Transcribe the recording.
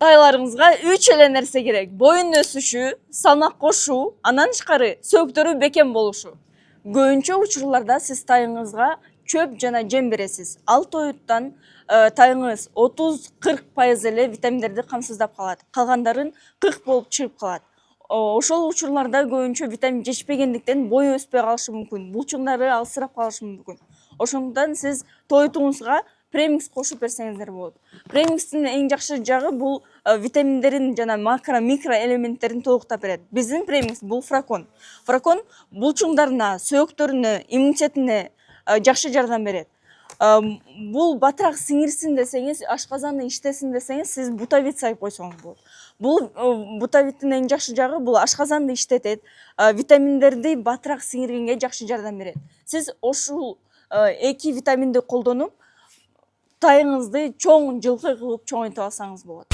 Тайларыңызга 3 эле нерсе керек. Боюн өсүшү, салмак кошуу, андан тышкары сөктөрү бекем болушу. Көбүнчө учурларда сиз тайыңызга чөп жана жем бересиз. Ал тоюттан тайыңыз 30-40% эле витаминдерди камсыздап калат. Калгандарын 40 болуп чыгып калат. Ошол учурларда көбүнчө витамин жетишпегендиктен бою өспөй калышы мүмкүн. Булчуңдары алсырап калышы мүмкүн. Ошондуктан сиз тоютуңузга премикс кошуп берсеңиздер болот. Премикстин эң жакшы жагы бул витаминдерин жана макро, микро элементтерин толуктап берет. Биздин премикс бул фракон. Фракон булчуңдарына, сөөктөрүнө, иммунитетине жакшы жардам берет. Бул батыраак сиңирсин десеңиз, ашказаны иштесин десеңиз, сиз бутавит сайып койсоңуз болот. Бул бутавиттин эң жакшы жагы бул ашказанды иштетет, витаминдерди батыраак сиңиргенге жакшы жардам берет. Сиз ушул эки витаминди колдонуп, тайыңызды чоң жылкы кылып чоңойтуп алсаңыз болот.